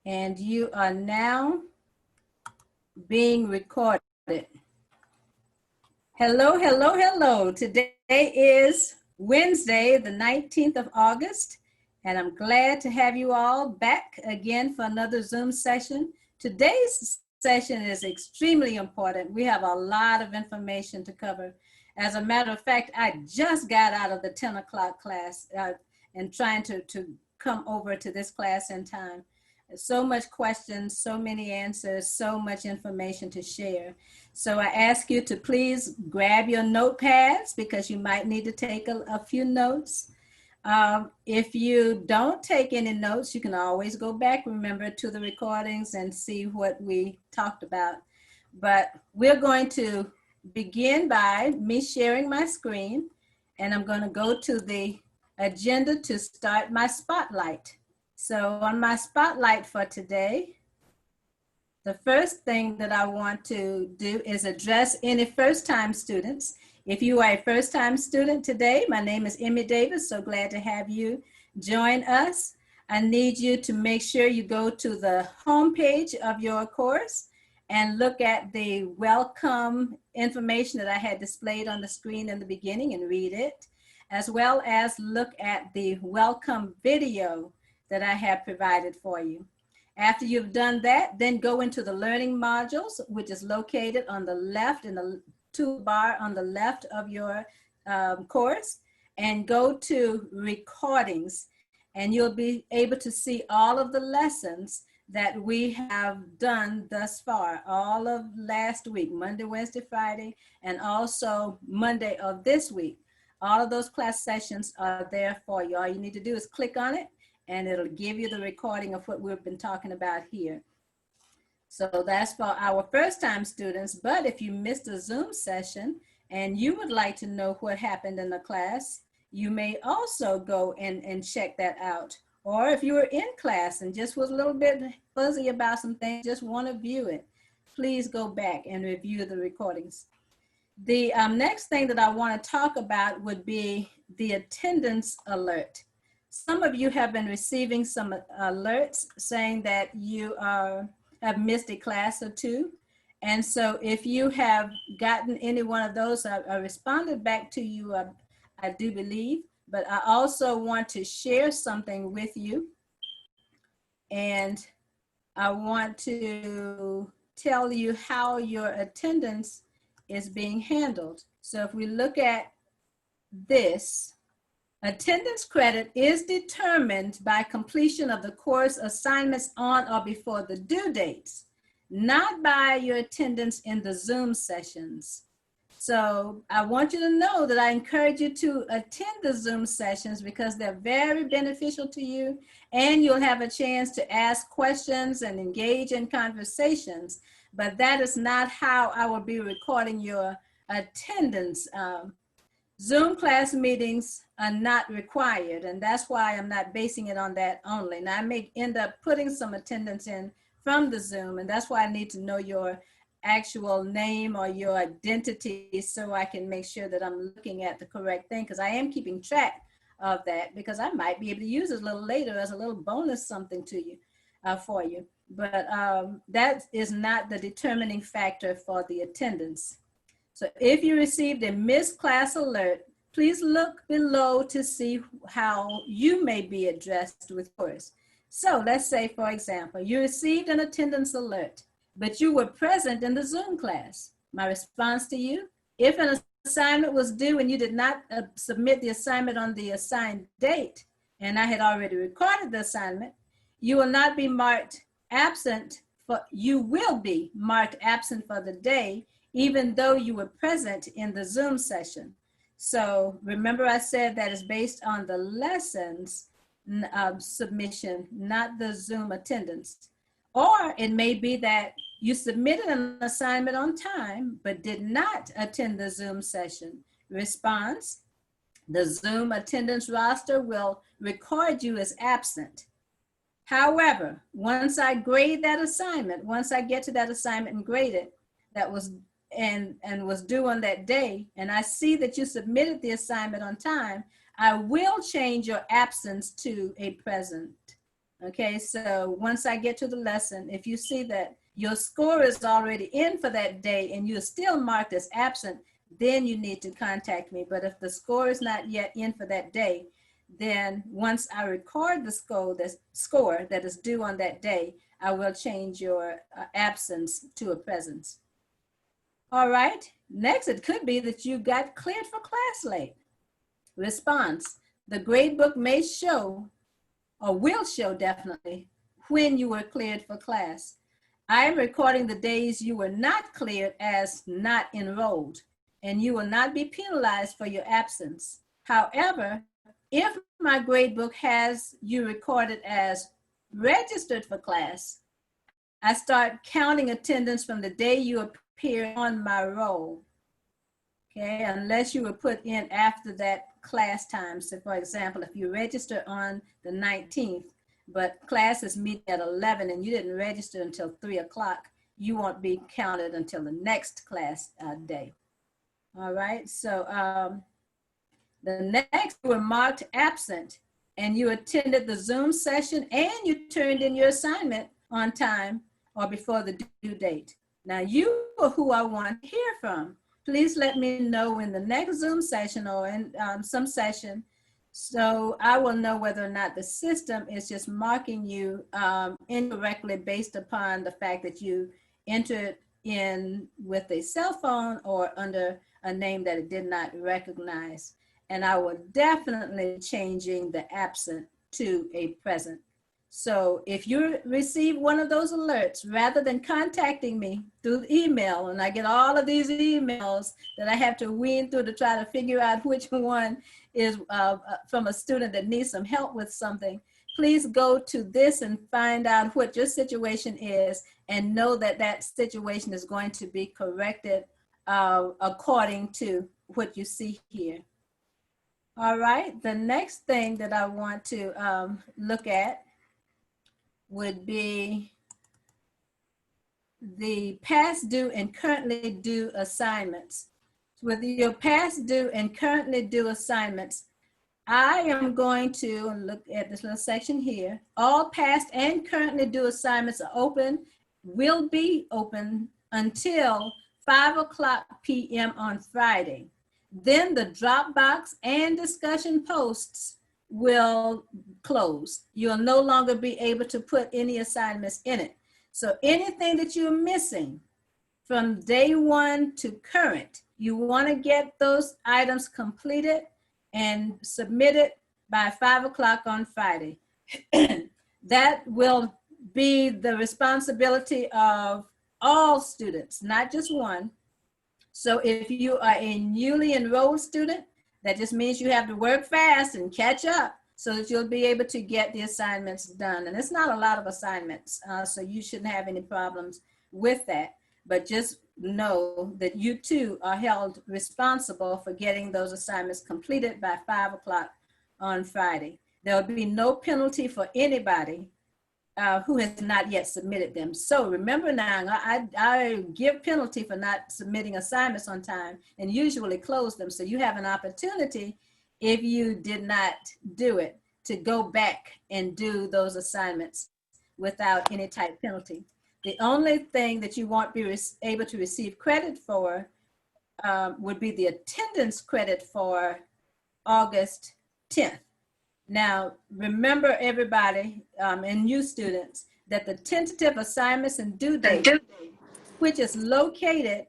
And you are now being recorded. Hello, hello, hello. Today is Wednesday, the 19th of August, and I'm glad to have you all back again for another Zoom session. Today's session is extremely important. We have a lot of information to cover. As a matter of fact, I just got out of the 10 o'clock class and trying to come over to this class in time. So much questions, so many answers, so much information to share. So I ask you to please grab your notepads because you might need to take a few notes. If you don't take any notes, you can always go back, remember, to the recordings and see what we talked about. But we're going to begin by me sharing my screen, and I'm going to go to the agenda to start my spotlight. So on my spotlight for today, the first thing that I want to do is address any first-time students. If you are a first-time student today, my name is Emmy Davis, so glad to have you join us. I need you to make sure you go to the homepage of your course and look at the welcome information that I had displayed on the screen in the beginning and read it, as well as look at the welcome video that I have provided for you. After you've done that, then go into the learning modules, which is located on the left in the toolbar on the left of your course, and go to recordings, and you'll be able to see all of the lessons that we have done thus far, all of last week, Monday, Wednesday, Friday, and also Monday of this week. All of those class sessions are there for you. All you need to do is click on it, and it'll give you the recording of what we've been talking about here. So that's for our first-time students, but if you missed a Zoom session and you would like to know what happened in the class, you may also go and check that out. Or if you were in class and just was a little bit fuzzy about some things, just want to view it, please go back and review the recordings. The next thing that I want to talk about would be the attendance alert. Some of you have been receiving some alerts saying that you have missed a class or two. And so if you have gotten any one of those, I responded back to you, I do believe, but I also want to share something with you. And I want to tell you how your attendance is being handled. So if we look at this, attendance credit is determined by completion of the course assignments on or before the due dates, not by your attendance in the Zoom sessions. So I want you to know that I encourage you to attend the Zoom sessions because they're very beneficial to you, and you'll have a chance to ask questions and engage in conversations, but that is not how I will be recording your attendance. Zoom class meetings are not required, and that's why I'm not basing it on that only. Now I may end up putting some attendance in from the Zoom, and that's why I need to know your actual name or your identity so I can make sure that I'm looking at the correct thing, because I am keeping track of that, because I might be able to use it a little later as a little bonus something to you, for you. But that is not the determining factor for the attendance. So if you received a missed class alert, please look below to see how you may be addressed with yours. So let's say, for example, you received an attendance alert, but you were present in the Zoom class. My response to you, if an assignment was due and you did not submit the assignment on the assigned date, and I had already recorded the assignment, you will not be marked absent, you will be marked absent for the day, even though you were present in the Zoom session. So remember I said that is based on the lessons submission, not the Zoom attendance. Or it may be that you submitted an assignment on time, but did not attend the Zoom session. Response, the Zoom attendance roster will record you as absent. However, once I grade that assignment, once I get to that assignment and grade it, that was and was due on that day, and I see that you submitted the assignment on time, I will change your absence to a present. Okay, so once I get to the lesson, if you see that your score is already in for that day and you're still marked as absent, then you need to contact me. But if the score is not yet in for that day, then once I record the score that is due on that day, I will change your absence to a presence. All right, next it could be that you got cleared for class late. Response: the grade book may show, or will show definitely, when you were cleared for class. I am recording the days you were not cleared as not enrolled, and you will not be penalized for your absence. However, if my grade book has you recorded as registered for class, I start counting attendance from the day you appear on my roll. Okay, unless you were put in after that class time. So for example, if you register on the 19th, but class is meeting at 11 and you didn't register until 3 o'clock, you won't be counted until the next class day. All right, so the next, you were marked absent and you attended the Zoom session and you turned in your assignment on time or before the due date. Now you are who I want to hear from. Please let me know in the next Zoom session or in some session, so I will know whether or not the system is just marking you incorrectly based upon the fact that you entered in with a cell phone or under a name that it did not recognize. And I will definitely be changing the absent to a present. So if you receive one of those alerts, rather than contacting me through email, and I get all of these emails that I have to wean through to try to figure out which one is from a student that needs some help with something, please go to this and find out what your situation is and know that that situation is going to be corrected according to what you see here. All right, the next thing that I want to look at would be the past due and currently due assignments. With your past due and currently due assignments, I am going to look at this little section here. All past and currently due assignments are open, will be open until 5 o'clock p.m. on Friday. Then the Dropbox and discussion posts will close. You'll no longer be able to put any assignments in it. So anything that you're missing from day one to current, you want to get those items completed and submitted by 5 o'clock on Friday. That will be the responsibility of all students, not just one. So if you are a newly enrolled student, that just means you have to work fast and catch up so that you'll be able to get the assignments done. And it's not a lot of assignments, so you shouldn't have any problems with that. But just know that you too are held responsible for getting those assignments completed by 5 o'clock on Friday. There'll be no penalty for anybody who has not yet submitted them. So remember now, I give penalty for not submitting assignments on time and usually close them. So you have an opportunity, if you did not do it, to go back and do those assignments without any type penalty. The only thing that you won't be able to receive credit for would be the attendance credit for August 10th. Now, remember everybody and new students that the tentative assignments and due date, which is located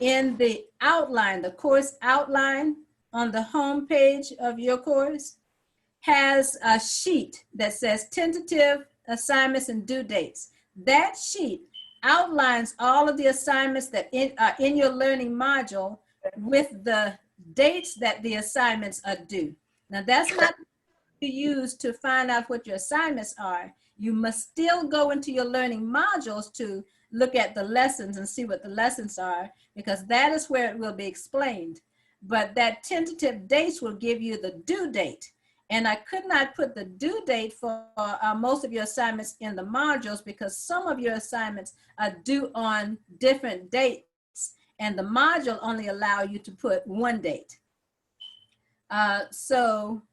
in the outline, the course outline on the home page of your course, has a sheet that says tentative assignments and due dates. That sheet outlines all of the assignments that are in your learning module with the dates that the assignments are due. Now, that's not use to find out what your assignments are. You must still go into your learning modules to look at the lessons and see what the lessons are, because that is where it will be explained. But that tentative dates will give you the due date. And I could not put the due date for most of your assignments in the modules because some of your assignments are due on different dates, and the module only allow you to put one date. So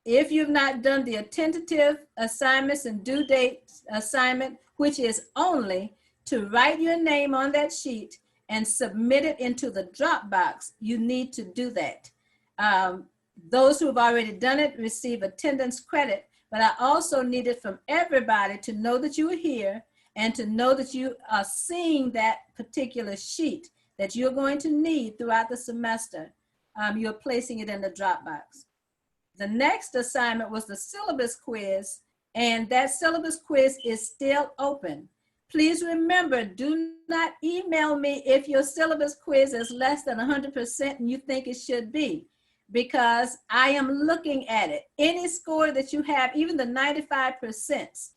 if you've not done the tentative assignments and due date assignment, which is only to write your name on that sheet and submit it into the Dropbox, you need to do that. Those who have already done it receive attendance credit, but I also need it from everybody to know that you are here and to know that you are seeing that particular sheet that you're going to need throughout the semester. You're placing it in the Dropbox. The next assignment was the syllabus quiz, and that syllabus quiz is still open. Please remember, do not email me if your syllabus quiz is less than 100% and you think it should be, because I am looking at it. Any score that you have, even the 95%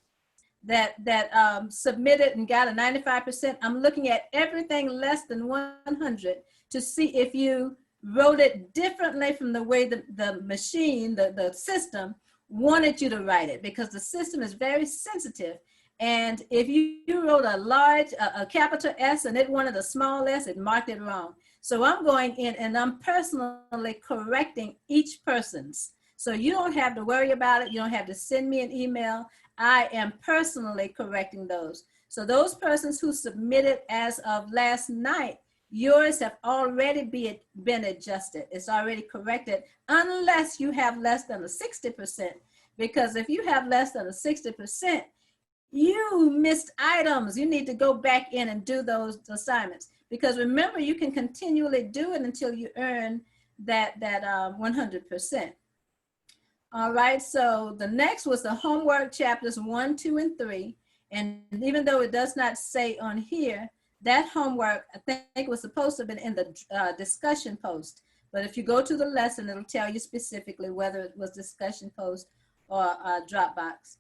that submitted and got a 95%, I'm looking at everything less than 100 to see if you wrote it differently from the way the machine, the system wanted you to write it, because the system is very sensitive. And if you wrote a large, a capital S and it wanted a small s, it marked it wrong. So I'm going in and I'm personally correcting each person's. So you don't have to worry about it. You don't have to send me an email. I am personally correcting those. So those persons who submitted as of last night, yours have already been adjusted. It's already corrected, unless you have less than a 60%. Because if you have less than a 60%, you missed items. You need to go back in and do those assignments. Because remember, you can continually do it until you earn that 100%. All right, so the next was the homework chapters 1, 2, and 3. And even though it does not say on here, that homework, I think, was supposed to have been in the discussion post. But if you go to the lesson, it'll tell you specifically whether it was discussion post or Dropbox.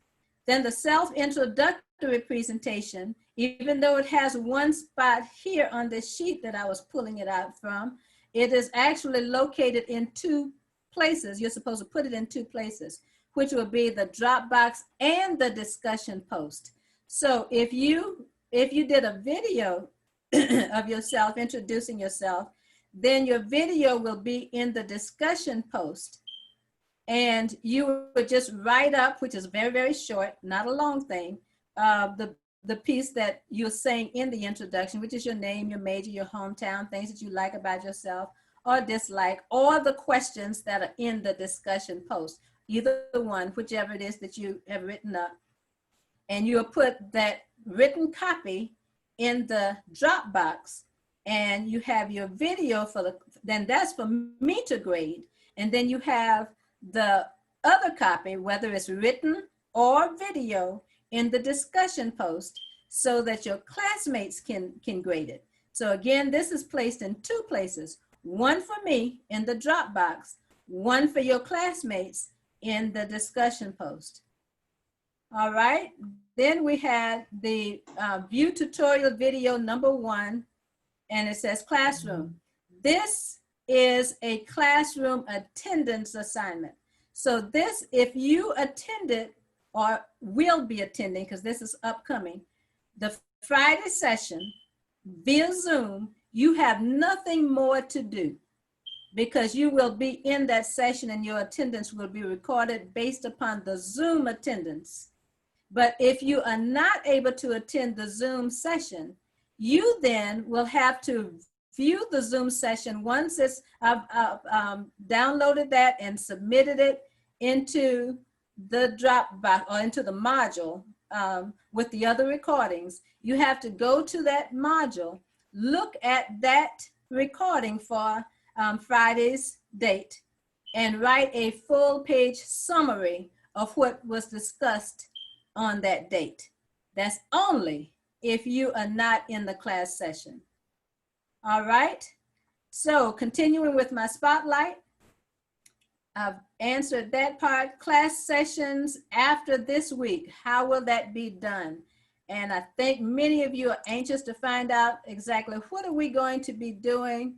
Then the self-introductory presentation, even though it has one spot here on this sheet that I was pulling it out from, it is actually located in 2 places. You're supposed to put it in 2 places, which will be the Dropbox and the discussion post. So if you did a video of yourself, introducing yourself, then your video will be in the discussion post. And you would just write up, which is very, very short, not a long thing, the piece that you're saying in the introduction, which is your name, your major, your hometown, things that you like about yourself or dislike, or the questions that are in the discussion post, either one, whichever it is that you have written up. And you'll put that written copy in the Dropbox, and you have your video then that's for me to grade. And then you have the other copy, whether it's written or video, in the discussion post so that your classmates can grade it. So again, this is placed in 2 places, one for me in the Dropbox, one for your classmates in the discussion post. All right, then we had the view tutorial video number 1, and it says classroom. This is a classroom attendance assignment. So this, if you attended or will be attending, because this is upcoming, the Friday session via Zoom, you have nothing more to do, because you will be in that session and your attendance will be recorded based upon the Zoom attendance. But if you are not able to attend the Zoom session, you then will have to view the Zoom session once it's downloaded that and submitted it into the Dropbox or into the module with the other recordings. You have to go to that module, look at that recording for Friday's date, and write a full-page summary of what was discussed on that date. That's only if you are not in the class session. All right, so continuing with my spotlight, I've answered that part. Class sessions after this week, how will that be done? And I think many of you are anxious to find out exactly what are we going to be doing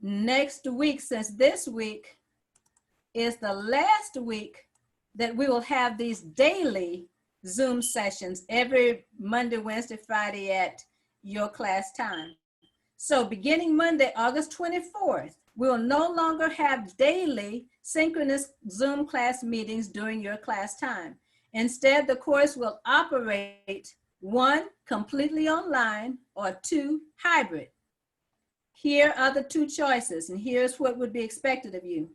next week, since this week is the last week that we will have these daily Zoom sessions every Monday, Wednesday, Friday at your class time. So beginning Monday, August 24th, We will no longer have daily synchronous Zoom class meetings during your class time. Instead, the course will operate 1, completely online, or 2, hybrid. Here are the 2 choices, and here's what would be expected of you.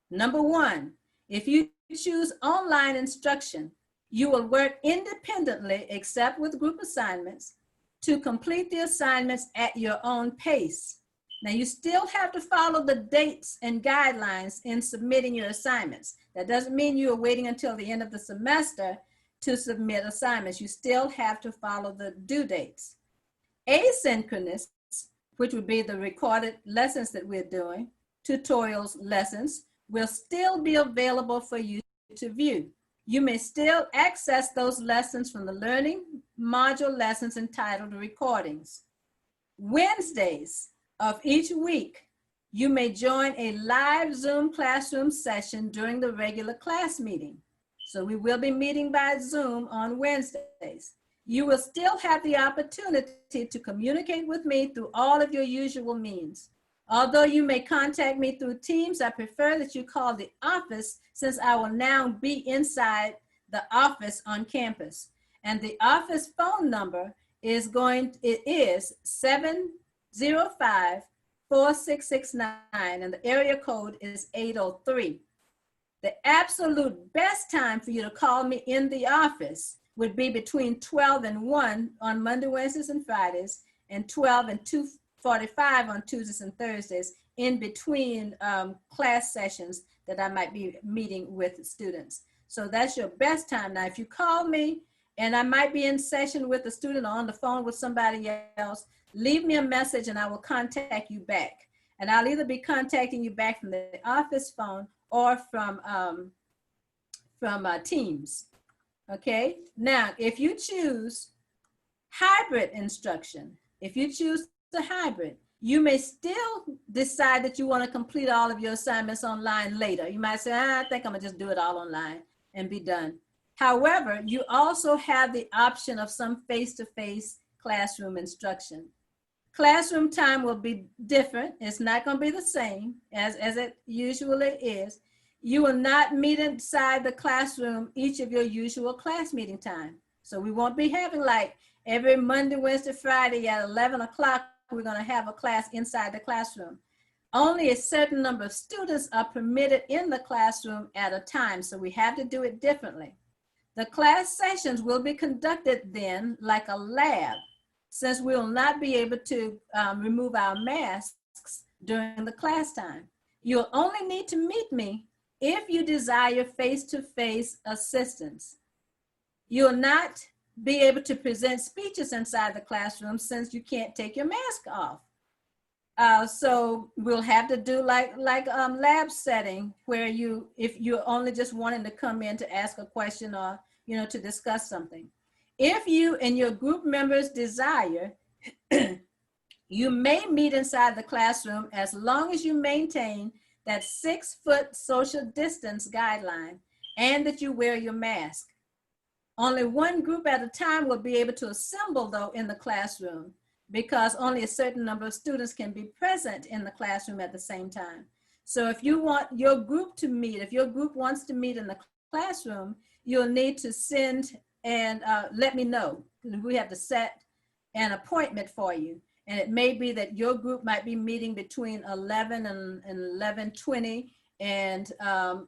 Number 1, if you choose online instruction, you will work independently, except with group assignments, to complete the assignments at your own pace. Now, you still have to follow the dates and guidelines in submitting your assignments. That doesn't mean you are waiting until the end of the semester to submit assignments. You still have to follow the due dates. Asynchronous, which would be the recorded lessons that we're doing, tutorials, lessons, will still be available for you to view. You may still access those lessons from the learning module lessons entitled recordings. Wednesdays of each week, you may join a live Zoom classroom session during the regular class meeting. So we will be meeting by Zoom on Wednesdays. You will still have the opportunity to communicate with me through all of your usual means. Although you may contact me through Teams, I prefer that you call the office, since I will now be inside the office on campus. And the office phone number is 705-4669, and the area code is 803. The absolute best time for you to call me in the office would be between 12 and 1 on Monday, Wednesdays, and Fridays, and 12 and 2:45 on Tuesdays and Thursdays, in between class sessions that I might be meeting with students. So that's your best time. Now, if you call me and I might be in session with a student or on the phone with somebody else, leave me a message and I will contact you back. And I'll either be contacting you back from the office phone or from Teams. Okay, now if you choose hybrid instruction, if you choose the hybrid, you may still decide that you want to complete all of your assignments online later. You might say, I think I'm gonna just do it all online and be done. However, you also have the option of some face-to-face classroom instruction. Classroom time will be different. It's not going to be the same as it usually is. You will not meet inside the classroom each of your usual class meeting time. So we won't be having like every Monday, Wednesday, Friday at 11 o'clock, we're going to have a class inside the classroom. Only a certain number of students are permitted in the classroom at a time, so we have to do it differently. The class sessions will be conducted then like a lab, since we will not be able to remove our masks during the class time. You'll only need to meet me if you desire face-to-face assistance. You'll not be able to present speeches inside the classroom since you can't take your mask off. So we'll have to do like lab setting, where if you're only just wanting to come in to ask a question or to discuss something. If you and your group members desire, you may meet inside the classroom as long as you maintain that 6-foot social distance guideline and that you wear your mask. Only one group at a time will be able to assemble though in the classroom, because only a certain number of students can be present in the classroom at the same time. So if you want your group to meet, if your group wants to meet in the classroom, you'll need to send and let me know. We have to set an appointment for you. And it may be that your group might be meeting between 11 and 11:20, and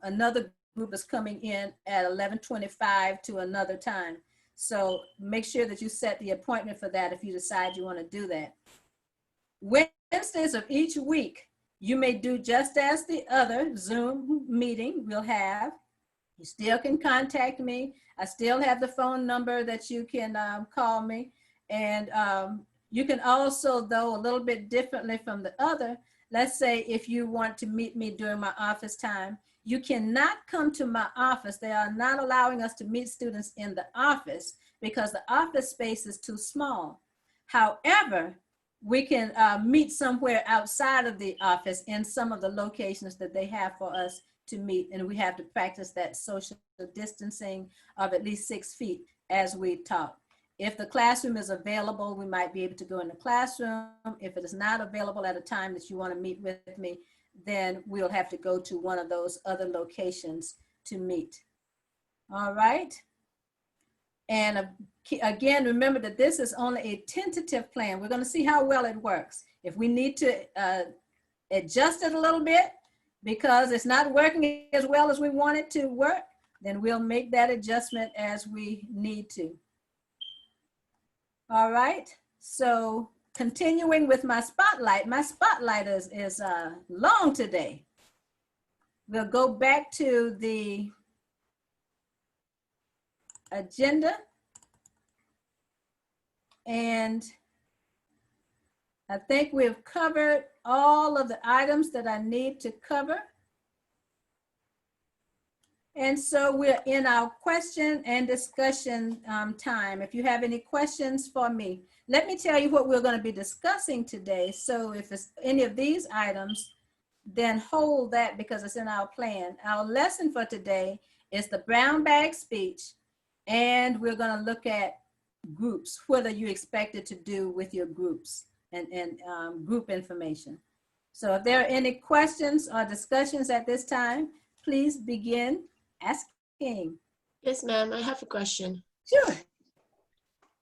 another group is coming in at 11:25 to another time. So make sure that you set the appointment for that if you decide you want to do that. Wednesdays of each week, you may do just as the other Zoom meeting we'll have. You still can contact me. I still have the phone number that you can call me. And you can also, though, a little bit differently from the other, let's say if you want to meet me during my office time, you cannot come to my office. They are not allowing us to meet students in the office because the office space is too small. However, we can meet somewhere outside of the office in some of the locations that they have for us to meet, and we have to practice that social distancing of at least 6 feet as we talk. If the classroom is available, we might be able to go in the classroom. If it is not available at a time that you want to meet with me, then we'll have to go to one of those other locations to meet. All right. And again, remember that this is only a tentative plan. We're going to see how well it works. If we need to adjust it a little bit because it's not working as well as we want it to work, then we'll make that adjustment as we need to. All right, so continuing with my spotlight is long today. We'll go back to the agenda, and I think we've covered all of the items that I need to cover. And so we're in our question and discussion time. If you have any questions for me, let me tell you what we're going to be discussing today. So if it's any of these items, then hold that because it's in our plan. Our lesson for today is the brown bag speech, and we're going to look at groups, whether you expected to do with your groups and group information. So if there are any questions or discussions at this time, please begin asking. Yes, ma'am, I have a question. Sure.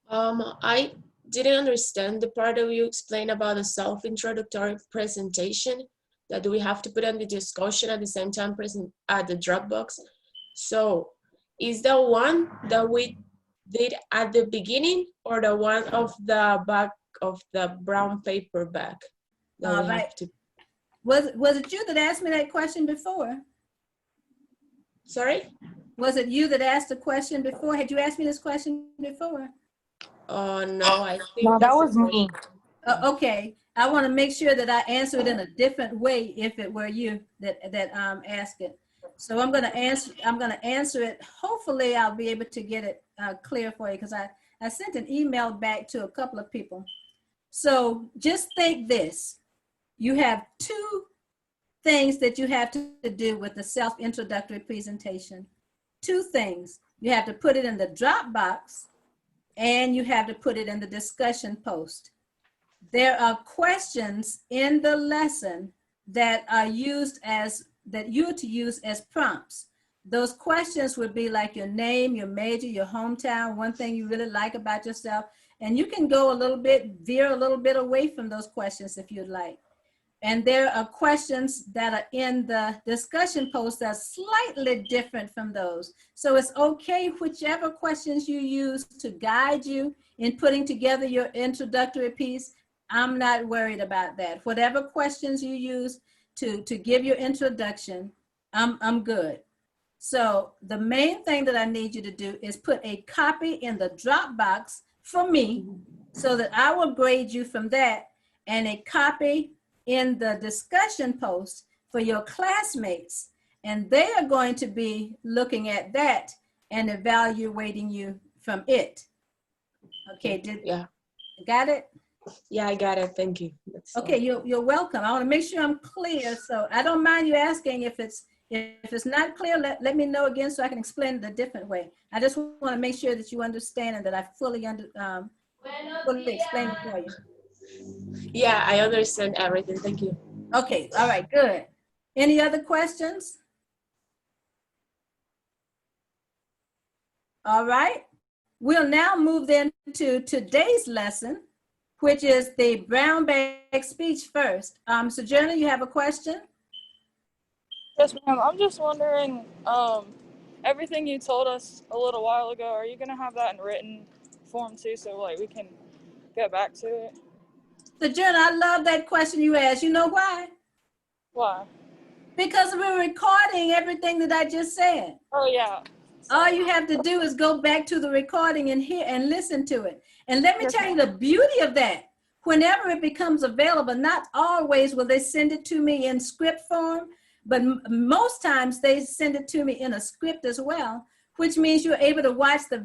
I didn't understand the part that you explained about the self-introductory presentation that we have to put on the discussion at the same time present at the Dropbox. So is the one that we did at the beginning or the one of the back of the brown paper bag that we have to? Was it you that asked me that question before? Sorry? Was it you that asked the question before? Had you asked me this question before? No, I think no, that was me. Okay, I want to make sure that I answer it in a different way if it were you that asked it. So I'm going to answer it. Hopefully, I'll be able to get it clear for you because I sent an email back to a couple of people. So just think this: you have two things that you have to do with the self-introductory presentation. Two things. You have to put it in the Dropbox and you have to put it in the discussion post. There are questions in the lesson that are used as, that you're to use as prompts. Those questions would be like your name, your major, your hometown, one thing you really like about yourself. And you can go a little bit, veer a little bit away from those questions if you'd like. And there are questions that are in the discussion post that are slightly different from those. So it's okay, whichever questions you use to guide you in putting together your introductory piece, I'm not worried about that. Whatever questions you use to give your introduction, I'm good. So the main thing that I need you to do is put a copy in the Dropbox for me so that I will grade you from that, and a copy in the discussion post for your classmates, and they are going to be looking at that and evaluating you from it. Okay, got it? Yeah, I got it. Thank you. Okay, you're welcome. I want to make sure I'm clear, so I don't mind you asking if it's not clear. Let me know again so I can explain it a different way. I just want to make sure that you understand and that I fully explain it for you. Yeah, I understand everything. Thank you. Okay, all right, good. Any other questions? All right, we'll now move then to today's lesson, which is the brown bag speech first. Sojourner, you have a question? Yes, ma'am. I'm just wondering, everything you told us a little while ago, are you gonna have that in written form too, so like we can get back to it? Sojourner, I love that question you asked. You know why? Why? Because we're recording everything that I just said. Oh yeah. All you have to do is go back to the recording and hear and listen to it. And let me tell you the beauty of that. Whenever it becomes available, not always will they send it to me in script form, but most times they send it to me in a script as well, which means you're able to watch the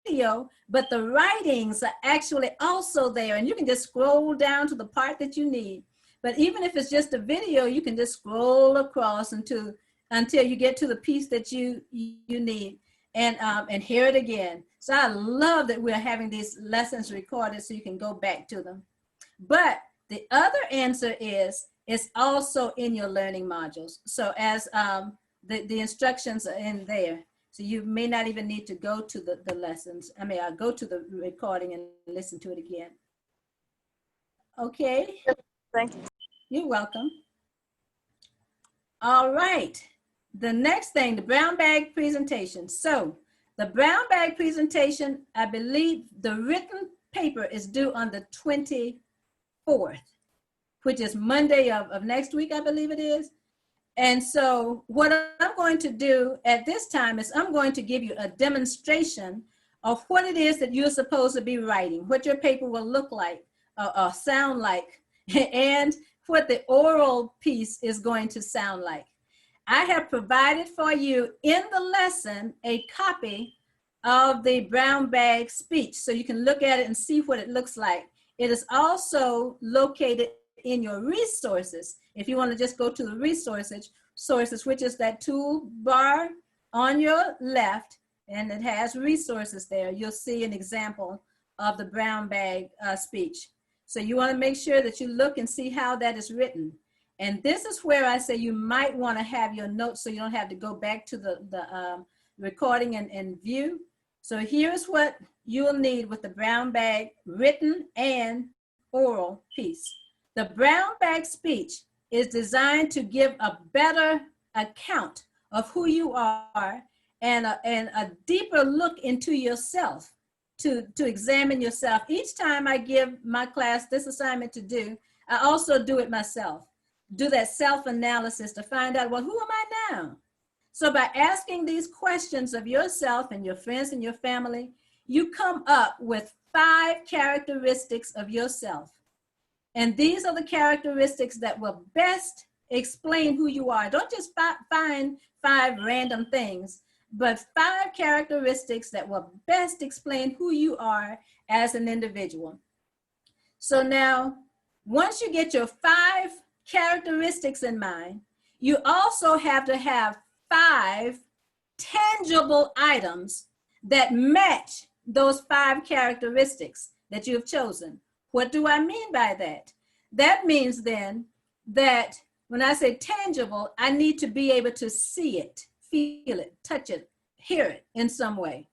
video, but the writings are actually also there. And you can just scroll down to the part that you need. But even if it's just a video, you can just scroll across until you get to the piece that you need. and hear it again. So I love that we're having these lessons recorded so you can go back to them. But the other answer is it's also in your learning modules. So as the instructions are in there. So you may not even need to go to the lessons. I mean, go to the recording and listen to it again. Okay. Thank you. You're welcome. All right. The next thing, the brown bag presentation. So the brown bag presentation, I believe the written paper is due on the 24th, which is Monday of next week, I believe it is. And so what I'm going to do at this time is I'm going to give you a demonstration of what it is that you're supposed to be writing, what your paper will look like or sound like, and what the oral piece is going to sound like. I have provided for you in the lesson a copy of the brown bag speech, so you can look at it and see what it looks like. It is also located in your resources. If you want to just go to the resources, which is that toolbar on your left, and it has resources there, you'll see an example of the brown bag speech. So you want to make sure that you look and see how that is written. And this is where I say you might want to have your notes so you don't have to go back to the recording and view. So here's what you'll need with the brown bag written and oral piece. The brown bag speech is designed to give a better account of who you are and a deeper look into yourself, to examine yourself. Each time I give my class this assignment to do, I also do it myself. Do that self-analysis to find out, well, who am I now? So by asking these questions of yourself and your friends and your family, you come up with 5 characteristics of yourself. And these are the characteristics that will best explain who you are. Don't just find 5 random things, but 5 characteristics that will best explain who you are as an individual. So now, once you get your 5 characteristics in mind, you also have to have 5 tangible items that match those 5 characteristics that you've chosen. What do I mean by that? That means then that when I say tangible, I need to be able to see it, feel it, touch it, hear it in some way.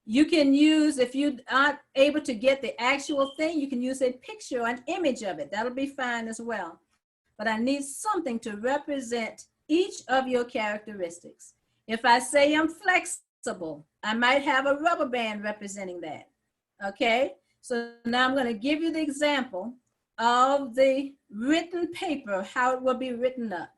You can use, if you aren't able to get the actual thing, you can use a picture or an image of it. That'll be fine as well. But I need something to represent each of your characteristics. If I say I'm flexible, I might have a rubber band representing that. Okay? So now I'm going to give you the example of the written paper, how it will be written up.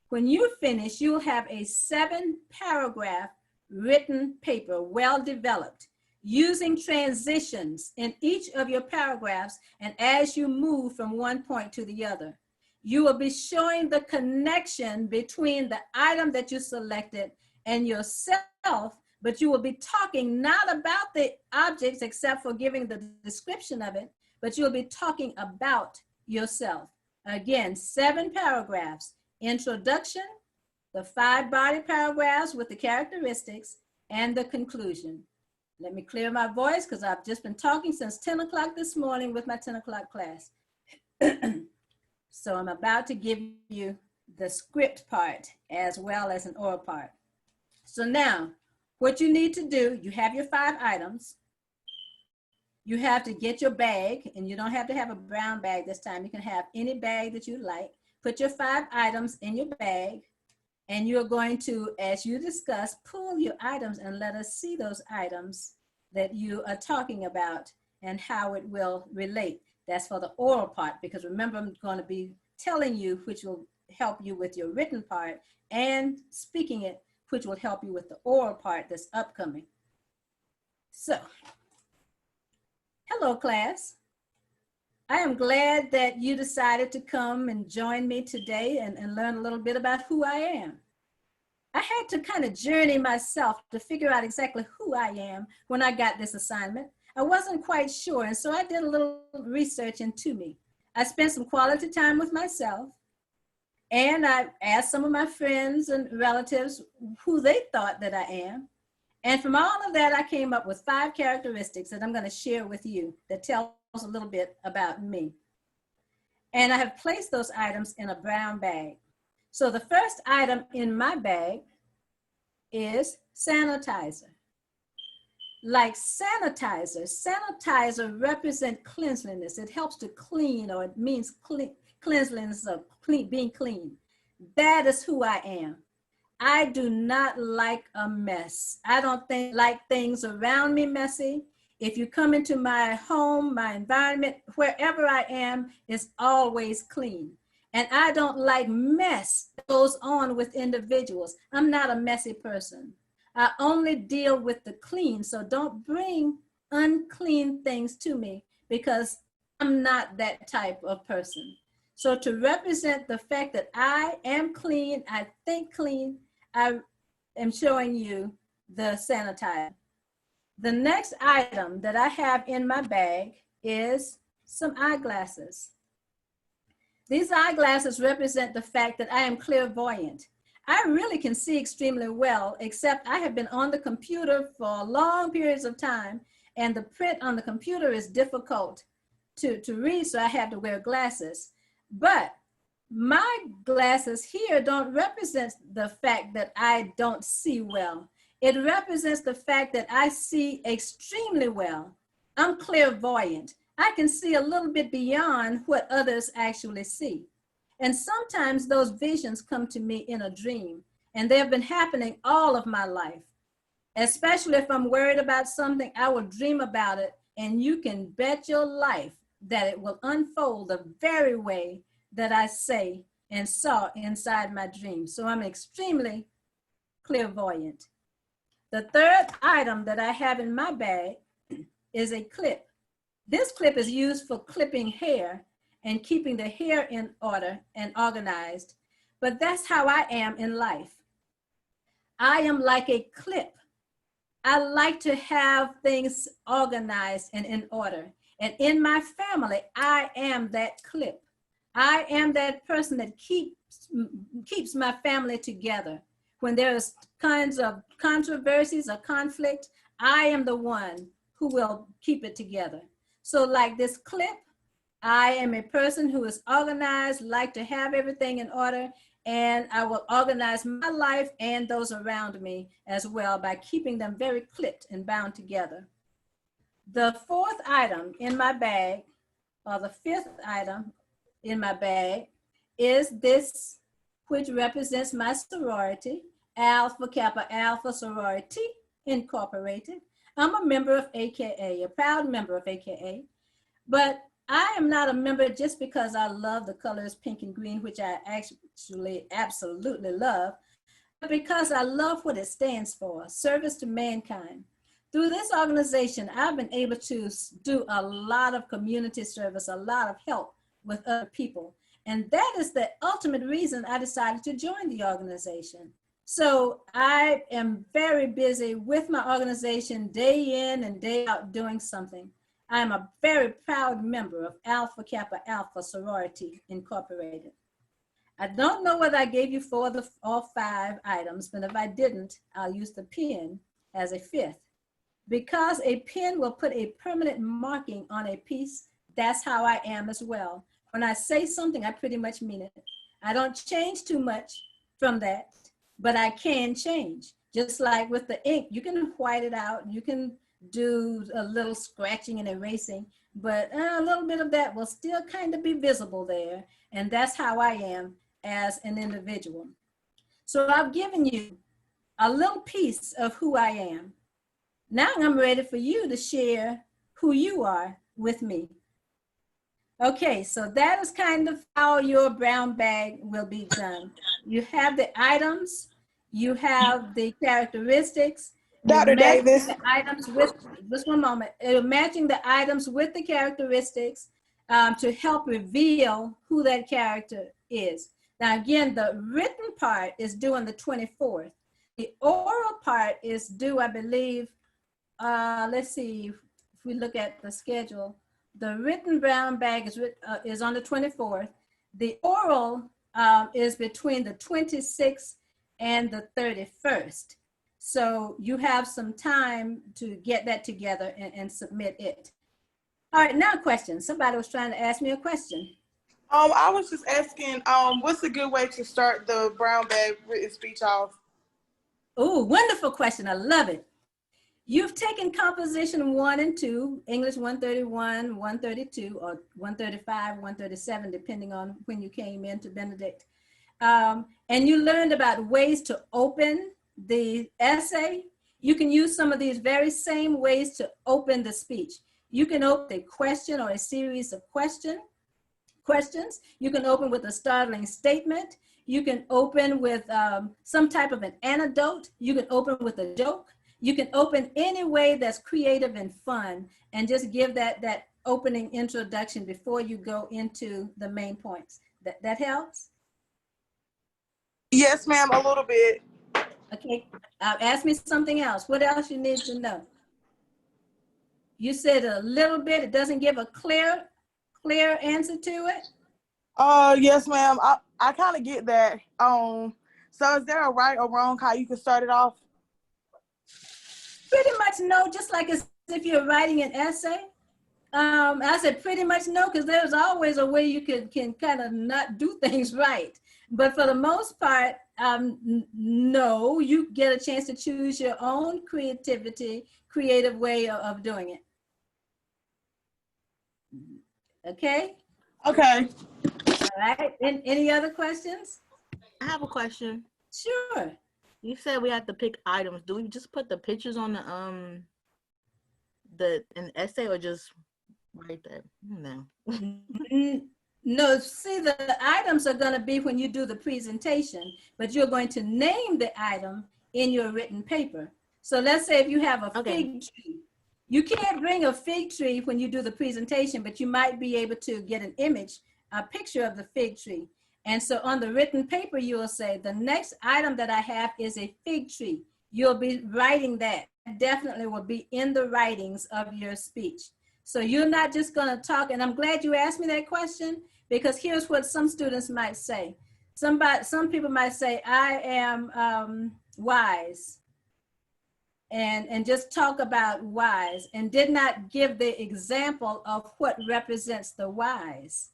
When you finish, you'll have a 7-paragraph written paper, well developed, using transitions in each of your paragraphs, and as you move from one point to the other. You will be showing the connection between the item that you selected and yourself, but you will be talking not about the objects except for giving the description of it, but you'll be talking about yourself. Again, 7 paragraphs, introduction, the 5 body paragraphs with the characteristics, and the conclusion. Let me clear my voice because I've just been talking since 10 o'clock this morning with my 10 o'clock class. So I'm about to give you the script part as well as an oral part. So now, what you need to do, you have your 5 items. You have to get your bag, and you don't have to have a brown bag this time. You can have any bag that you like. Put your 5 items in your bag, and you're going to, as you discuss, pull your items and let us see those items that you are talking about and how it will relate. That's for the oral part, because remember, I'm going to be telling you, which will help you with your written part, and speaking it, which will help you with the oral part that's upcoming. So, hello class. I am glad that you decided to come and join me today and learn a little bit about who I am. I had to kind of journey myself to figure out exactly who I am when I got this assignment. I wasn't quite sure, and so I did a little research into me. I spent some quality time with myself, and I asked some of my friends and relatives who they thought that I am. And from all of that, I came up with 5 characteristics that I'm going to share with you that tells a little bit about me. And I have placed those items in a brown bag. So the first item in my bag is sanitizer. Like sanitizer represents cleanliness. It helps to clean, or it means cleanliness of being clean. That is who I am. I do not like a mess. I don't like things around me messy. If you come into my home, my environment, wherever I am, it's always clean. And I don't like mess that goes on with individuals. I'm not a messy person. I only deal with the clean. So don't bring unclean things to me, because I'm not that type of person. So to represent the fact that I am clean, I think clean, I am showing you the sanitizer. The next item that I have in my bag is some eyeglasses. These eyeglasses represent the fact that I am clairvoyant. I really can see extremely well, except I have been on the computer for long periods of time, and the print on the computer is difficult to read, so I have to wear glasses. But my glasses here don't represent the fact that I don't see well. It represents the fact that I see extremely well. I'm clairvoyant. I can see a little bit beyond what others actually see. And sometimes those visions come to me in a dream, and they've been happening all of my life. Especially if I'm worried about something, I will dream about it, and you can bet your life that it will unfold the very way that I say and saw inside my dream. So I'm extremely clairvoyant. The third item that I have in my bag is a clip. This clip is used for clipping hair and keeping the hair in order and organized, but that's how I am in life. I am like a clip. I like to have things organized and in order. And in my family, I am that clip. I am that person that keeps my family together. When there's kinds of controversies or conflict, I am the one who will keep it together. So like this clip, I am a person who is organized, like to have everything in order, and I will organize my life and those around me as well by keeping them very clipped and bound together. The fourth item in my bag, or the fifth item in my bag, is this, which represents my sorority, Alpha Kappa Alpha Sorority Incorporated. I'm a member of AKA, a proud member of AKA, but I am not a member just because I love the colors pink and green, which I actually absolutely love, but because I love what it stands for, service to mankind. Through this organization, I've been able to do a lot of community service, a lot of help with other people. And that is the ultimate reason I decided to join the organization. So I am very busy with my organization day in and day out doing something. I am a very proud member of Alpha Kappa Alpha Sorority Incorporated. I don't know whether I gave you all 5 items, but if I didn't, I'll use the pen as a fifth. Because a pen will put a permanent marking on a piece, that's how I am as well. When I say something, I pretty much mean it. I don't change too much from that, but I can change. Just like with the ink, you can white it out, you can do a little scratching and erasing, but a little bit of that will still kind of be visible there. And that's how I am as an individual. So I've given you a little piece of who I am. Now I'm ready for you to share who you are with me. Okay, so that is kind of how your brown bag will be done. You have the items, you have the characteristics. Dr. Davis. The items with, just one moment, matching the items with the characteristics to help reveal who that character is. Now again, the written part is due on the 24th. The oral part is due, I believe, let's see, if we look at the schedule, the written brown bag is on the 24th. The oral is between the 26th and the 31st. So you have some time to get that together and submit it. All right, now question. Somebody was trying to ask me a question. I was just asking, what's a good way to start the brown bag written speech off? Oh, wonderful question. I love it. You've taken composition 1 and 2, English 131, 132, or 135, 137, depending on when you came into Benedict. And you learned about ways to open the essay. You can use some of these very same ways to open the speech. You can open a question or a series of questions. You can open with a startling statement. You can open with some type of an anecdote. You can open with a joke. You can open any way that's creative and fun, and just give that opening introduction before you go into the main points. That helps? Yes, ma'am, a little bit. Okay, ask me something else. What else you need to know? You said a little bit. It doesn't give a clear answer to it? Yes, ma'am. I kind of get that. So is there a right or wrong how you can start it off? Pretty much no, just like as if you're writing an essay. I said pretty much no, because there's always a way you can kind of not do things right. But for the most part, no, you get a chance to choose your own creative way of doing it. Okay? Okay. All right. Any other questions? I have a question. Sure. You said we have to pick items. Do we just put the pictures on an essay, or just write that? No. No, see, the items are going to be when you do the presentation, but you're going to name the item in your written paper. So let's say if you have a fig tree, you can't bring a fig tree when you do the presentation, but you might be able to get an image, a picture of the fig tree. And so on the written paper, you will say, the next item that I have is a fig tree. You'll be writing that. Definitely will be in the writings of your speech. So you're not just going to talk, and I'm glad you asked me that question, because here's what some students might say. Some people might say, I am wise, and just talk about wise, and did not give the example of what represents the wise.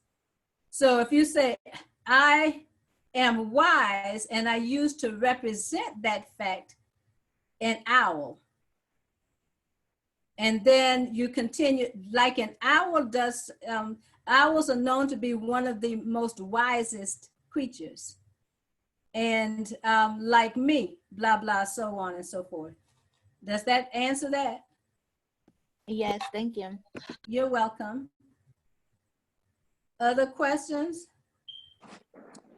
So if you say, I am wise, and I use to represent that fact an owl. And then you continue, like an owl does, owls are known to be one of the most wisest creatures. And like me, blah, blah, so on and so forth. Does that answer that? Yes, thank you. You're welcome. Other questions?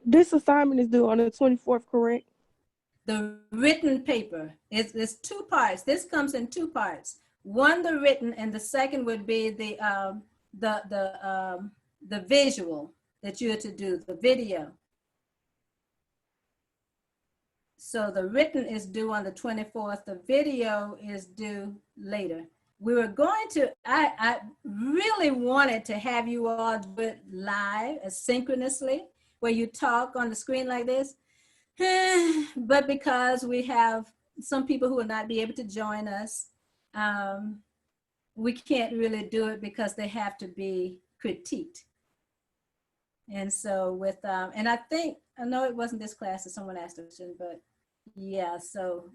This assignment is due on the 24th, correct? The written paper is 2 parts. This comes in 2 parts. One, the written, and the second would be the visual that you are to do, the video. So the written is due on the 24th. The video is due later. We were going to, I really wanted to have you all do it live, asynchronously, where you talk on the screen like this. But because we have some people who will not be able to join us, we can't really do it because they have to be critiqued. And so with, and I know it wasn't this class that someone asked a question, but yeah, so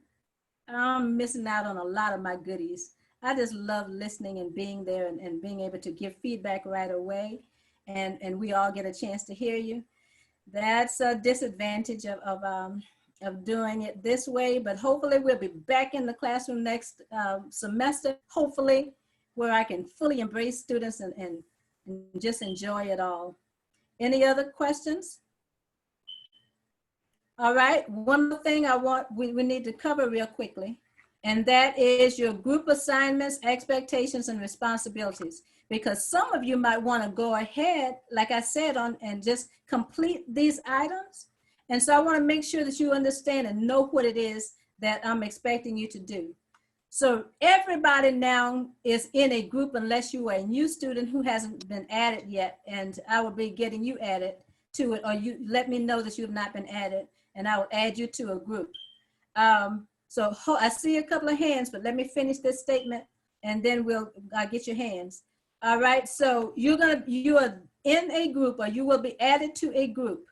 I'm missing out on a lot of my goodies. I just love listening and being there and being able to give feedback right away. And we all get a chance to hear you. That's a disadvantage of doing it this way, but hopefully we'll be back in the classroom next semester, hopefully, where I can fully embrace students and just enjoy it all. Any other questions? All right, one more thing we need to cover real quickly, and that is your group assignments, expectations, and responsibilities. Because some of you might want to go ahead, like I said, and just complete these items. And so I want to make sure that you understand and know what it is that I'm expecting you to do. So everybody now is in a group unless you are a new student who hasn't been added yet. And I will be getting you added to it, or you let me know that you have not been added, and I will add you to a group. So I see a couple of hands, but let me finish this statement and then we'll get your hands. All right, so you are in a group, or you will be added to a group.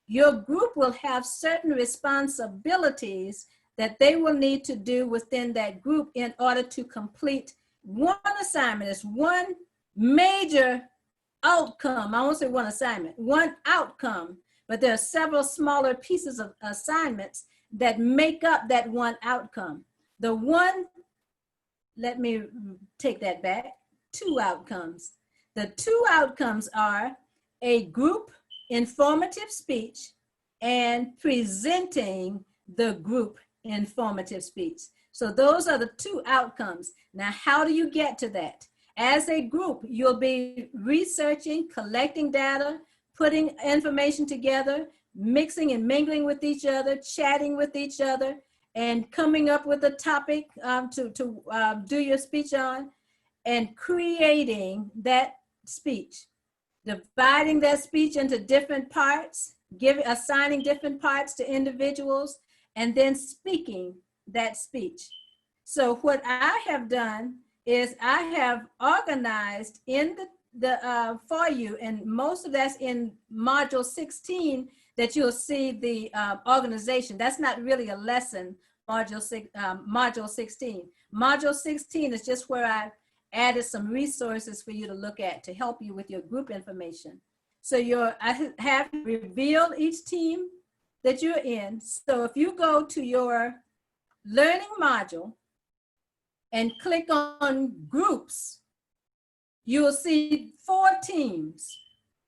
Your group will have certain responsibilities that they will need to do within that group in order to complete one assignment. It's one major outcome. I won't say one assignment, one outcome, but there are several smaller pieces of assignments that make up that one outcome. Let me take that back, two outcomes. The two outcomes are a group informative speech and presenting the group informative speech. So those are the two outcomes. Now, how do you get to that? As a group, you'll be researching, collecting data, putting information together, mixing and mingling with each other, chatting with each other, and coming up with a topic to do your speech on, and creating that speech, dividing that speech into different parts, assigning different parts to individuals, and then speaking that speech. So what I have done is I have organized in for you, and most of that's in module 16 that you'll see the organization. That's not really a lesson, module 16. Module 16 is just where I added some resources for you to look at to help you with your group information. So I have revealed each team that you're in. So if you go to your learning module and click on groups, you will see 4 teams.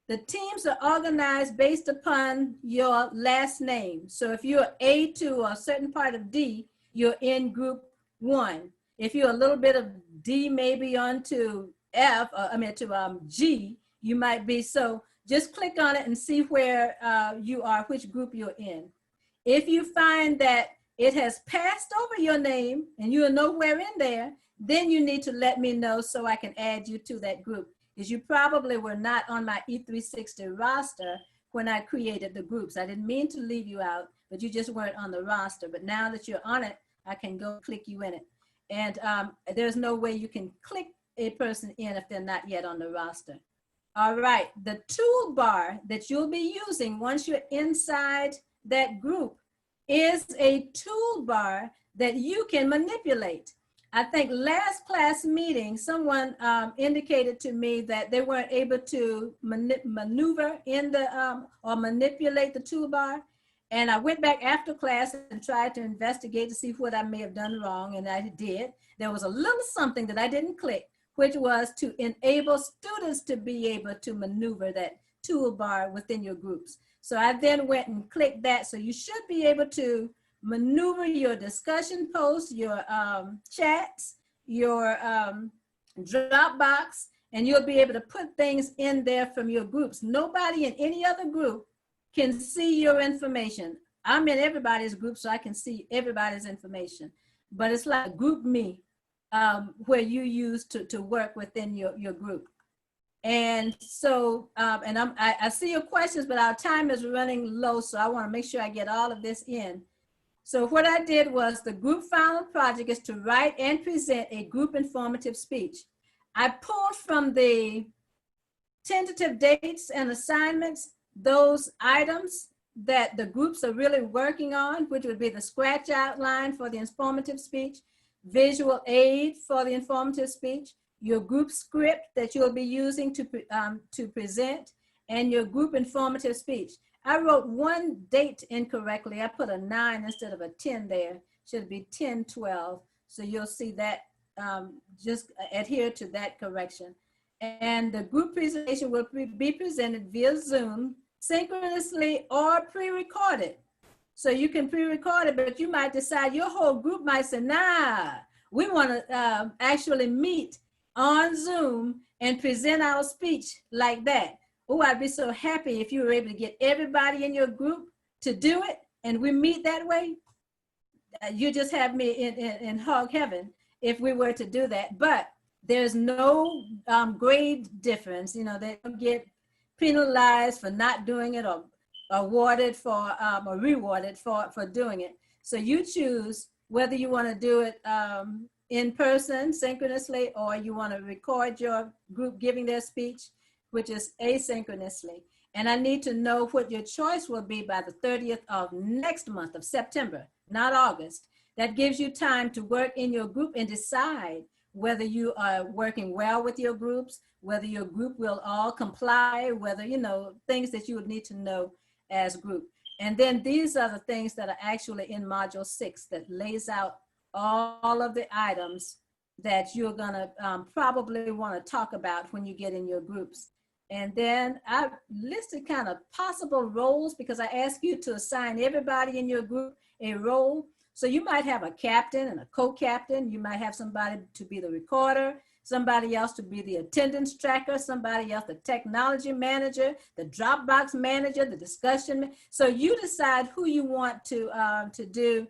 The teams are organized based upon your last name. So if you're A to a certain part of D, you're in group 1. If you're a little bit of D, maybe onto F, to G, you might be. So just click on it and see where you are, which group you're in. If you find that it has passed over your name and you are nowhere in there, then you need to let me know so I can add you to that group, because you probably were not on my E360 roster when I created the groups. I didn't mean to leave you out, but you just weren't on the roster. But now that you're on it, I can go click you in it. And there's no way you can click a person in if they're not yet on the roster. All right, the toolbar that you'll be using once you're inside that group is a toolbar that you can manipulate. I think last class meeting, someone indicated to me that they weren't able to maneuver in the, or manipulate the toolbar. And I went back after class and tried to investigate to see what I may have done wrong, and I did. There was a little something that I didn't click, which was to enable students to be able to maneuver that toolbar within your groups. So I then went and clicked that. So you should be able to maneuver your discussion posts, your chats, your Dropbox, and you'll be able to put things in there from your groups. Nobody in any other group can see your information. I'm in everybody's group, so I can see everybody's information. But it's like Group Me, where you use to work within your group. And so, I see your questions, but our time is running low, so I want to make sure I get all of this in. So what I did was, the group final project is to write and present a group informative speech. I pulled from the tentative dates and assignments those items that the groups are really working on, which would be the scratch outline for the informative speech, visual aid for the informative speech, your group script that you'll be using to present, and your group informative speech. I wrote one date incorrectly. I put a 9 instead of a 10 there. Should be 10/12. So you'll see that, just adhere to that correction. And the group presentation will be presented via Zoom, synchronously or pre-recorded. So you can pre-record it, but you might decide, your whole group might say, nah, we want to actually meet on Zoom and present our speech like that. Oh, I'd be so happy if you were able to get everybody in your group to do it, and we meet that way. You just have me in hog heaven if we were to do that. But there's no grade difference. You know, they don't get penalized for not doing it, or awarded for or rewarded for doing it. So you choose whether you want to do it in person synchronously, or you want to record your group giving their speech, which is asynchronously. And I need to know what your choice will be by the 30th of next month of September, not August. That gives you time to work in your group and decide whether you are working well with your groups, whether your group will all comply, whether, you know, things that you would need to know as group. And then these are the things that are actually in module 6 that lays out all of the items that you're gonna probably wanna talk about when you get in your groups. And then I listed kind of possible roles because I asked you to assign everybody in your group a role. So you might have a captain and a co-captain. You might have somebody to be the recorder, somebody else to be the attendance tracker, somebody else the technology manager, the Dropbox manager, the discussion. So you decide who you want to do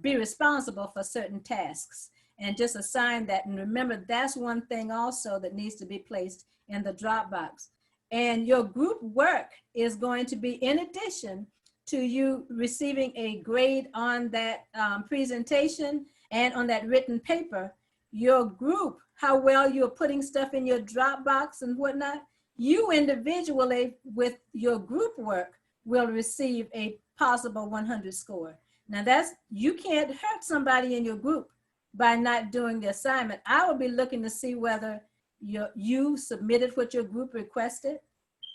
be responsible for certain tasks, and just assign that. And remember, that's one thing also that needs to be placed in the Dropbox. And your group work is going to be in addition to you receiving a grade on that presentation and on that written paper. Your group, how well you're putting stuff in your Dropbox and whatnot, you individually with your group work will receive a possible 100 score. Now that's, you can't hurt somebody in your group by not doing the assignment. I will be looking to see whether you submitted what your group requested,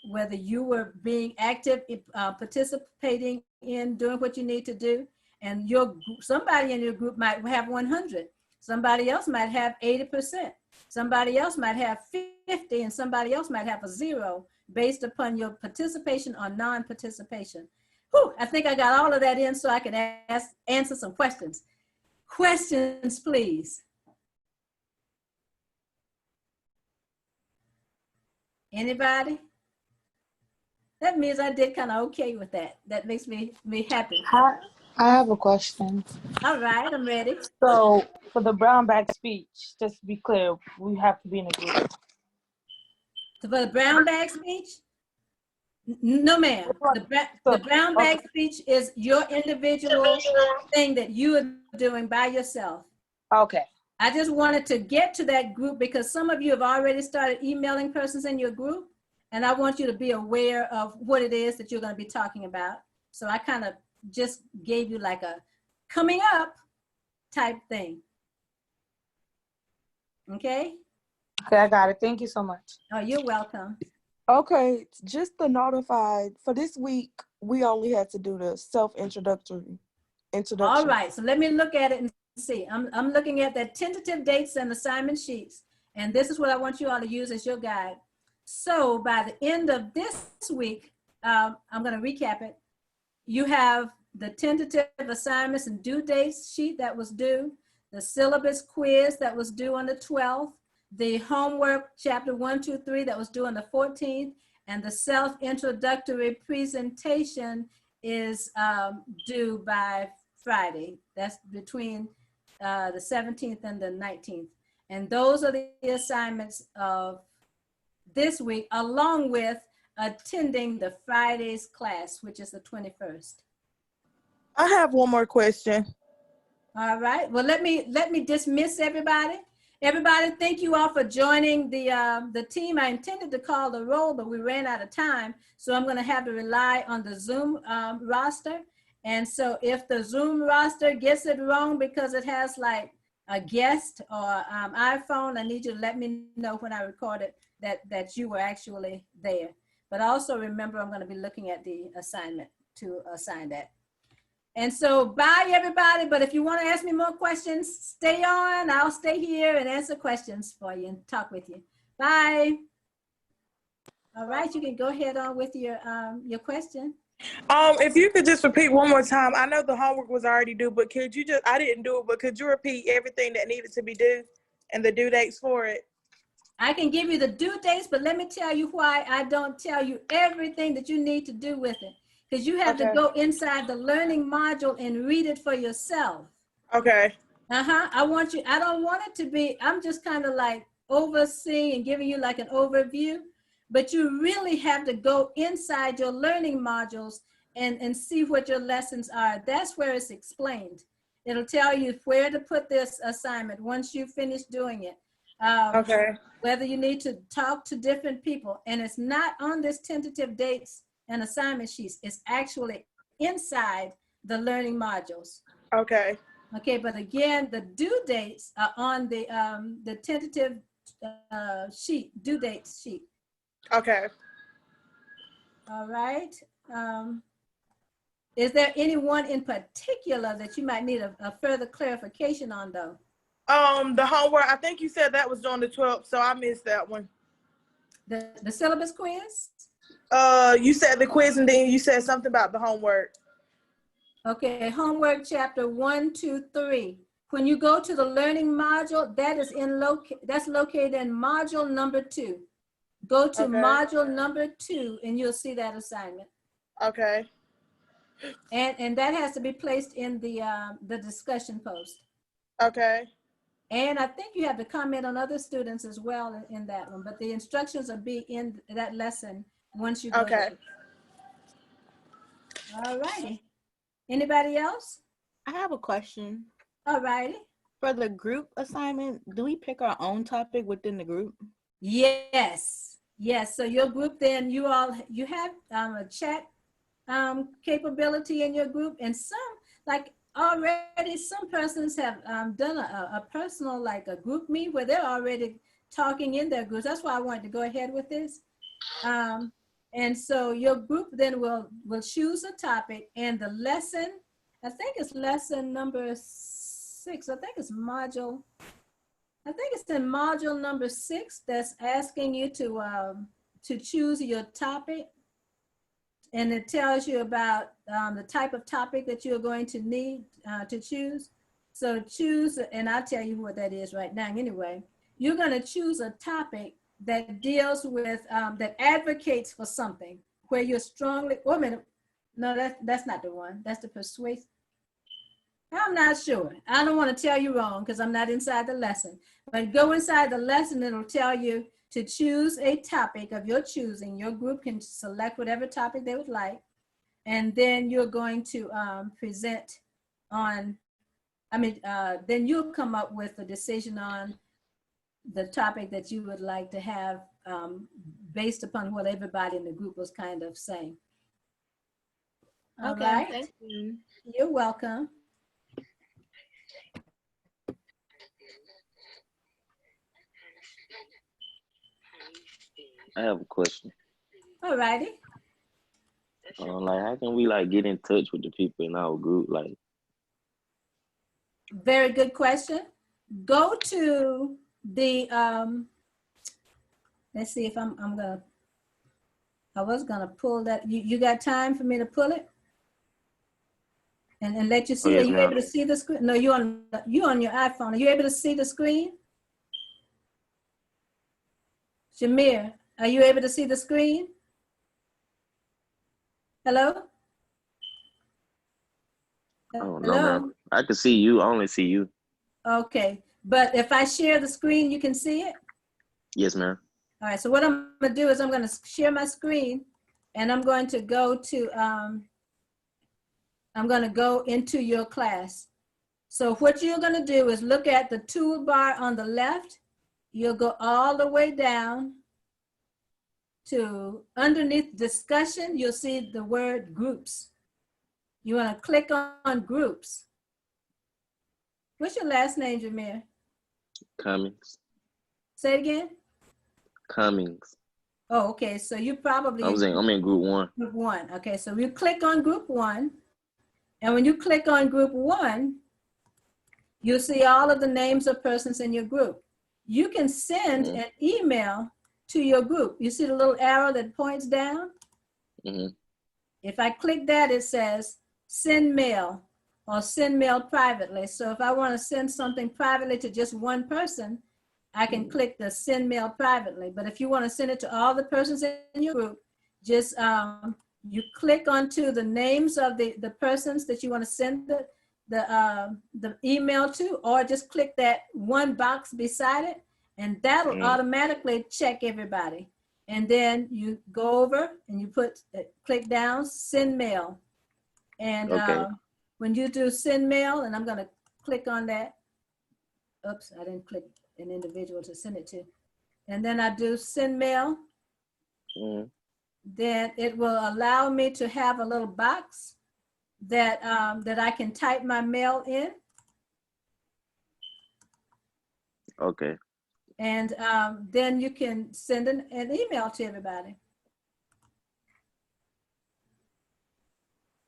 whether you were being active, participating in doing what you need to do. And somebody in your group might have 100. Somebody else might have 80%. Somebody else might have 50, and somebody else might have a 0 based upon your participation or non-participation. Whew, I think I got all of that in so I can answer some questions. Questions, please. Anybody? That means I did kind of okay with that. That makes me happy. I have a question. All right, I'm ready. So for the brown bag speech, just to be clear, we have to be in a group. For the brown bag speech? No, ma'am. The brown bag speech is your individual thing that you are doing by yourself. Okay. I just wanted to get to that group because some of you have already started emailing persons in your group, and I want you to be aware of what it is that you're going to be talking about. So I kind of just gave you like a coming up type thing. Okay? Okay, I got it. Thank you so much. Oh, you're welcome. Okay, just the notified for this week, we only had to do the introduction. All right, so let me look at it and see. I'm looking at the tentative dates and assignment sheets, and this is what I want you all to use as your guide. So by the end of this week, I'm going to recap it. You have the tentative assignments and due dates sheet that was due, the syllabus quiz that was due on the 12th, the homework chapter 1, 2, 3 that was due on the 14th, and the self-introductory presentation is due by Friday. That's between the 17th and the 19th. And those are the assignments of this week, along with attending the Friday's class, which is the 21st. I have one more question. All right. Well, let me dismiss everybody. Everybody, thank you all for joining the team. I intended to call the roll, but we ran out of time. So I'm going to have to rely on the Zoom roster. And so if the Zoom roster gets it wrong because it has like a guest or iPhone, I need you to let me know when I record it that you were actually there. But also remember, I'm going to be looking at the assignment to assign that. And so bye everybody, but if you want to ask me more questions, stay on. I'll stay here and answer questions for you and talk with you. Bye. All right, you can go ahead on with your question. If you could just repeat one more time. I know the homework was already due, but could you I didn't do it, but could you repeat everything that needed to be due and the due dates for it? I can give you the due dates, but let me tell you why I don't tell you everything that you need to do with it. Because you have to go inside the learning module and read it for yourself. Okay. I don't want it to be, I'm just kind of like overseeing and giving you like an overview, but you really have to go inside your learning modules and see what your lessons are. That's where it's explained. It'll tell you where to put this assignment once you finish doing it. Okay. Whether you need to talk to different people, and it's not on this tentative dates and assignment sheets. It's actually inside the learning modules. Okay. Okay, but again, the due dates are on the tentative sheet, due dates sheet. Okay. All right. Is there anyone in particular that you might need a further clarification on, though? The homework, I think you said that was on the 12th, so I missed that one. The syllabus quiz? You said the quiz and then you said something about the homework. Okay, homework chapter 1, 2, 3. When you go to the learning module, that is that's located in module number 2. Go to Okay. module number 2 and you'll see that assignment. Okay. And that has to be placed in the discussion post. Okay. And I think you have to comment on other students as well in that one, but the instructions will be in that lesson once you go Okay. there. All righty. Anybody else? I have a question. All righty. For the group assignment, do we pick our own topic within the group? Yes. Yes. So your group, then you have a chat capability in your group, and some, like already some persons have done a personal, like a group meet where they're already talking in their groups. That's why I wanted to go ahead with this. And so your group then will choose a topic, and the lesson, I think it's lesson number 6. I think it's module. I think it's in module number 6 that's asking you to choose your topic, and it tells you about the type of topic that you're going to need to choose. So choose, and I'll tell you what that is right now. Anyway, you're going to choose a topic that deals with that advocates for something where you're strongly. Wait a minute, no, that's not the one. That's the persuasive. I'm not sure. I don't want to tell you wrong because I'm not inside the lesson. But go inside the lesson, it'll tell you to choose a topic of your choosing. Your group can select whatever topic they would like. And then you're going to present on, then you'll come up with a decision on the topic that you would like to have based upon what everybody in the group was kind of saying. All Okay, right. thank you. You're welcome. I have a question. All righty. Like, how can we like get in touch with the people in our group? Like, Very good question. Go to the, let's see if I was gonna pull that. You got time for me to pull it? And let you see, yes, are you ma'am. able to see the screen? No, you on your iPhone. Are you able to see the screen? Shamir, are you able to see the screen? Hello? oh no, Hello? ma'am. I can see you. I only see you. Okay, but if I share the screen, you can see it? Yes, ma'am. All right, so what I'm gonna do is I'm gonna share my screen, and I'm going to go to, I'm gonna go into your class. So what you're gonna do is look at the toolbar on the left. You'll go all the way down to underneath discussion. You'll see the word groups. You wanna click on groups. What's your last name, Jameer? Cummings. Say it again. Cummings. Oh, okay, so you probably I'm in group 1. Group 1. Okay, so you click on group 1, and when you click on group 1, you'll see all of the names of persons in your group. You can send an email to your group. You see the little arrow that points down? If I click that, it says send mail or send mail privately. So if I want to send something privately to just one person, I can click the send mail privately. But if you want to send it to all the persons in your group, just you click onto the names of the persons that you want to send the email to, or just click that one box beside it, and that'll automatically check everybody. And then you go over and you click down, send mail. And when you do send mail, and I'm gonna click on that. Oops, I didn't click an individual to send it to. And then I do send mail. Then it will allow me to have a little box that that I can type my mail in. Okay. And then you can send an email to everybody.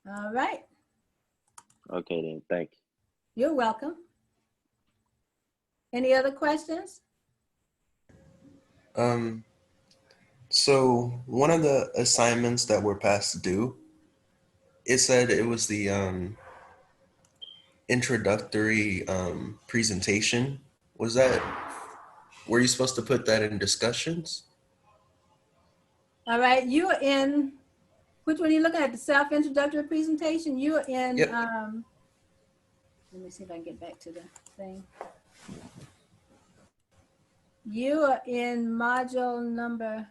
All right. Okay then. Thank you. You're welcome. Any other questions? So one of the assignments that were past due, it said it was the introductory presentation. Was that, were you supposed to put that in discussions? All right, you are in, which one are you looking at? The self-introductory presentation? You are in, Yep. let me see if I can get back to the thing. You are in module number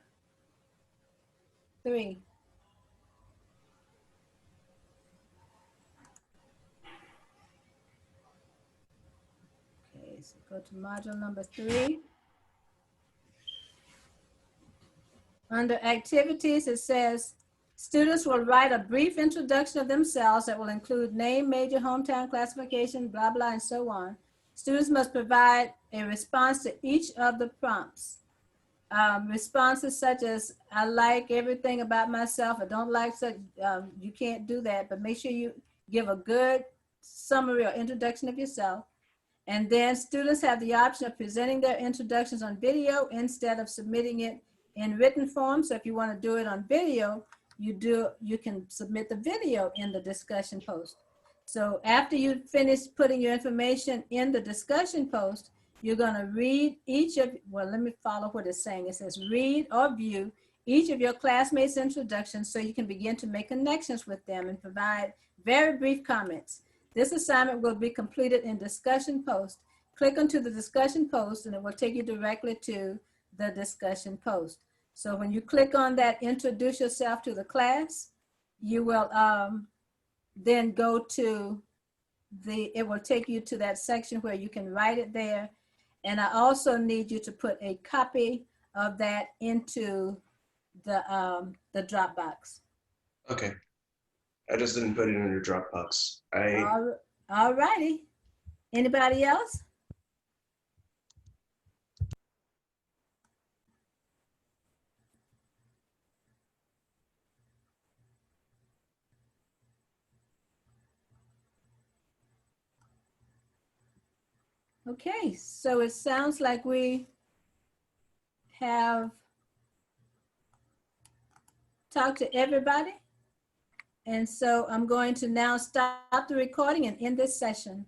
3. Okay, so go to module number 3. Under activities, it says, students will write a brief introduction of themselves that will include name, major, hometown classification, blah, blah, and so on. Students must provide a response to each of the prompts. Responses such as, I like everything about myself, I don't like such, you can't do that, but make sure you give a good summary or introduction of yourself. And then students have the option of presenting their introductions on video instead of submitting it in written form. So if you want to do it on video, you can submit the video in the discussion post. So after you finish putting your information in the discussion post, you're going to read each of, well, let me follow what it's saying. It says read or view each of your classmates' introductions so you can begin to make connections with them and provide very brief comments. This assignment will be completed in discussion post. Click onto the discussion post and it will take you directly to the discussion post. So when you click on that, introduce yourself to the class, you will then go to it will take you to that section where you can write it there. And I also need you to put a copy of that into the Dropbox. Okay. I just didn't put it in your Dropbox. All righty. Anybody else? Okay, so it sounds like we have talked to everybody. And so I'm going to now stop the recording and end this session.